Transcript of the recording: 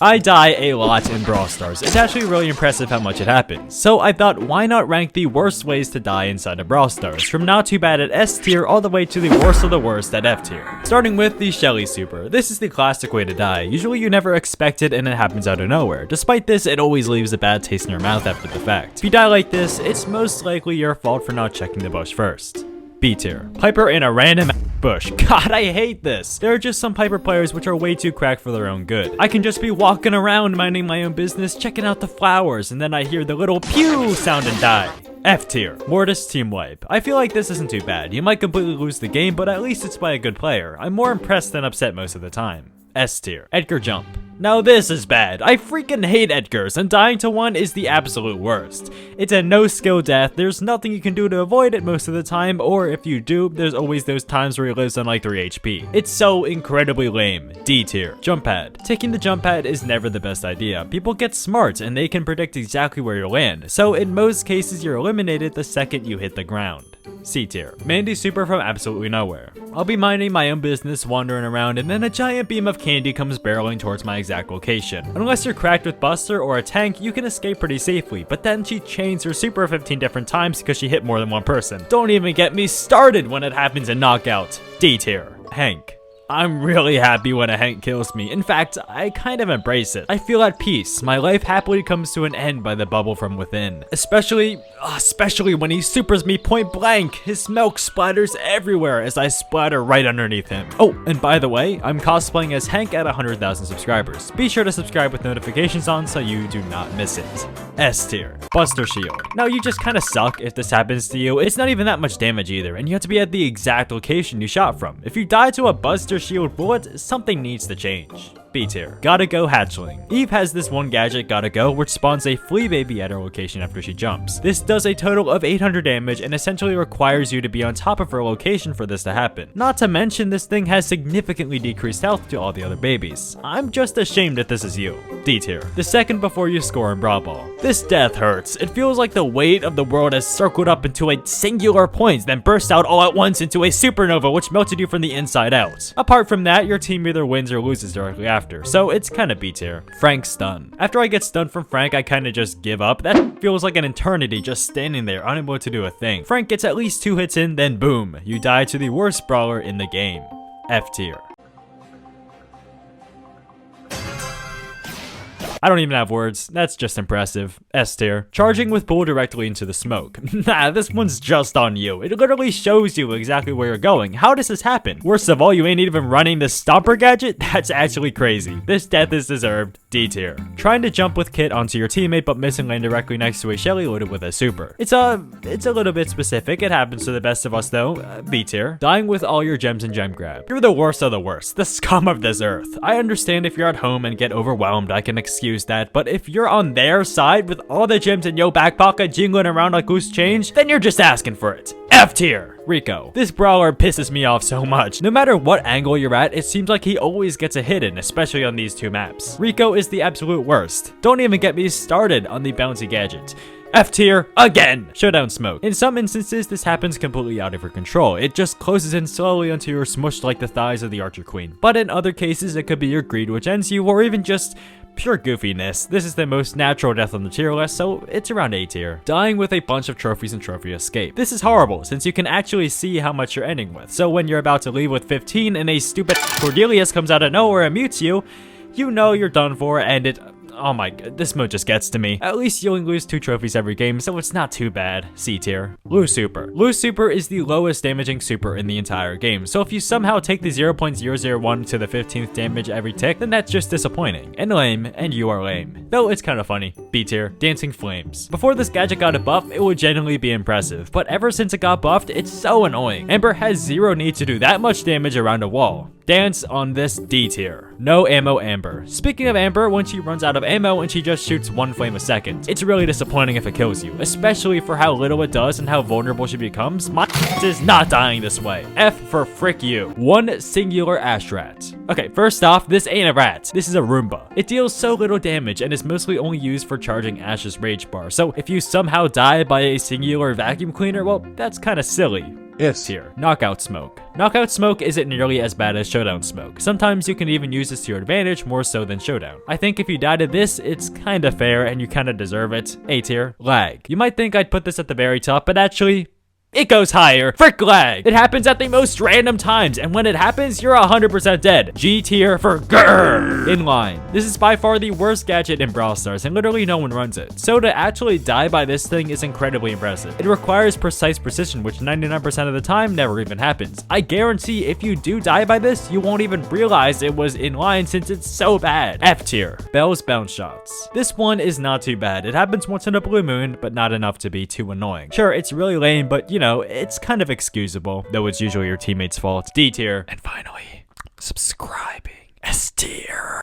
I die a lot in Brawl Stars. It's actually really impressive how much it happens. So I thought, why not rank the worst ways to die inside of Brawl Stars, from not too bad at S tier all the way to the worst of the worst at F tier. Starting with the Shelly Super. This is the classic way to die. Usually you never expect it and it happens out of nowhere. Despite this, it always leaves a bad taste in your mouth after the fact. If you die like this, it's most likely your fault for not checking the bush first. B tier. Piper in a random bush. God, I hate this. There are just some Piper players which are way too cracked for their own good. I can just be walking around minding my own business, checking out the flowers, and then I hear the little pew sound and die. F tier. Mortis team wipe. I feel like this isn't too bad. You might completely lose the game, but at least it's by a good player. I'm more impressed than upset most of the time. S tier. Edgar jump. Now this is bad. I freaking hate Edgars, and dying to one is the absolute worst. It's a no-skill death, there's nothing you can do to avoid it most of the time, or if you do, there's always those times where he lives on like 3 HP. It's so incredibly lame. D tier. Jump pad. Taking the jump pad is never the best idea. People get smart, and they can predict exactly where you'll land, so in most cases you're eliminated the second you hit the ground. C tier. Mandy super from absolutely nowhere. I'll be minding my own business, wandering around, and then a giant beam of candy comes barreling towards my exact location. Unless you're cracked with Buster or a tank, you can escape pretty safely, but then she chains her super 15 different times because she hit more than one person. Don't even get me started when it happens in Knockout. D tier. Hank. I'm really happy when a Hank kills me. In fact, I kind of embrace it. I feel at peace. My life happily comes to an end by the bubble from within. Especially when he supers me point blank. His milk splatters everywhere as I splatter right underneath him. Oh, and by the way, I'm cosplaying as Hank at 100,000 subscribers. Be sure to subscribe with notifications on so you do not miss it. S tier. Buster shield. Now you just kind of suck if this happens to you. It's not even that much damage either, and you have to be at the exact location you shot from. If you die to a Buster shield bullet, something needs to change. B tier. Gotta go hatchling. Eve has this one gadget, Gotta Go, which spawns a flea baby at her location after she jumps. This does a total of 800 damage and essentially requires you to be on top of her location for this to happen. Not to mention, this thing has significantly decreased health to all the other babies. I'm just ashamed that this is you. D tier. The second before you score in Brawl. This death hurts. It feels like the weight of the world has circled up into a singular point, then burst out all at once into a supernova which melted you from the inside out. Apart from that, your team either wins or loses directly after, so it's kinda B tier. Frank stun. After I get stunned from Frank, I kinda just give up. That feels like an eternity just standing there, unable to do a thing. Frank gets at least 2 hits in, then boom, you die to the worst brawler in the game. F tier. I don't even have words. That's just impressive. S tier. Charging with bull directly into the smoke. Nah, this one's just on you. It literally shows you exactly where you're going. How does this happen? Worst of all, you ain't even running the stomper gadget? That's actually crazy. This death is deserved. D tier. Trying to jump with Kit onto your teammate but missing lane directly next to a Shelly loaded with a super. It's a little bit specific. It happens to the best of us though. B tier. Dying with all your gems and gem grab. You're the worst of the worst. The scum of this earth. I understand if you're at home and get overwhelmed, I can excuse that, but if you're on their side with all the gems in your back pocket jingling around like loose change, then you're just asking for it. F tier. Rico. This brawler pisses me off so much. No matter what angle you're at, it seems like he always gets a hit in, especially on these 2 maps. Rico is the absolute worst. Don't even get me started on the bouncy gadget. F tier again. Showdown smoke. In some instances, this happens completely out of your control. It just closes in slowly until you're smushed like the thighs of the Archer Queen. But in other cases, it could be your greed which ends you, or even just pure goofiness. This is the most natural death on the tier list, so it's around A tier. Dying with a bunch of trophies and trophy escape. This is horrible, since you can actually see how much you're ending with. So when you're about to leave with 15 and a stupid Cordelius comes out of nowhere and mutes you, you know you're done for, and it... Oh my god, this mode just gets to me. At least you only lose 2 trophies every game, so it's not too bad. C tier. Lose super. Lose super is the lowest damaging super in the entire game, so if you somehow take the 0.001 to the 15th damage every tick, then that's just disappointing. And lame, and you are lame. Though it's kind of funny. B tier. Dancing flames. Before this gadget got a buff, it would genuinely be impressive, but ever since it got buffed, it's so annoying. Amber has 0 need to do that much damage around a wall. Dance on this D tier. No ammo Amber. Speaking of Amber, when she runs out of ammo and she just shoots 1 flame a second, it's really disappointing if it kills you, especially for how little it does and how vulnerable she becomes. My is not dying this way. F for frick you. 1 singular ash rat. Okay, first off, this ain't a rat. This is a Roomba. It deals so little damage and is mostly only used for charging Ash's rage bar, so if you somehow die by a singular vacuum cleaner, well, that's kinda silly. S tier. Knockout Smoke. Knockout Smoke isn't nearly as bad as Showdown Smoke. Sometimes you can even use this to your advantage more so than Showdown. I think if you die to this, it's kinda fair and you kinda deserve it. A tier. Lag. You might think I'd put this at the very top, but actually, it goes higher. Frick lag. It happens at the most random times, and when it happens, you're 100% dead. G tier for grrr. Inline. This is by far the worst gadget in Brawl Stars, and literally no one runs it. So to actually die by this thing is incredibly impressive. It requires precise precision, which 99% of the time never even happens. I guarantee if you do die by this, you won't even realize it was inline since it's so bad. F tier. Bell's Bounce Shots. This one is not too bad. It happens once in a blue moon, but not enough to be too annoying. Sure, it's really lame, but you know, it's kind of excusable, though it's usually your teammate's fault. D tier. And finally, subscribing. S tier.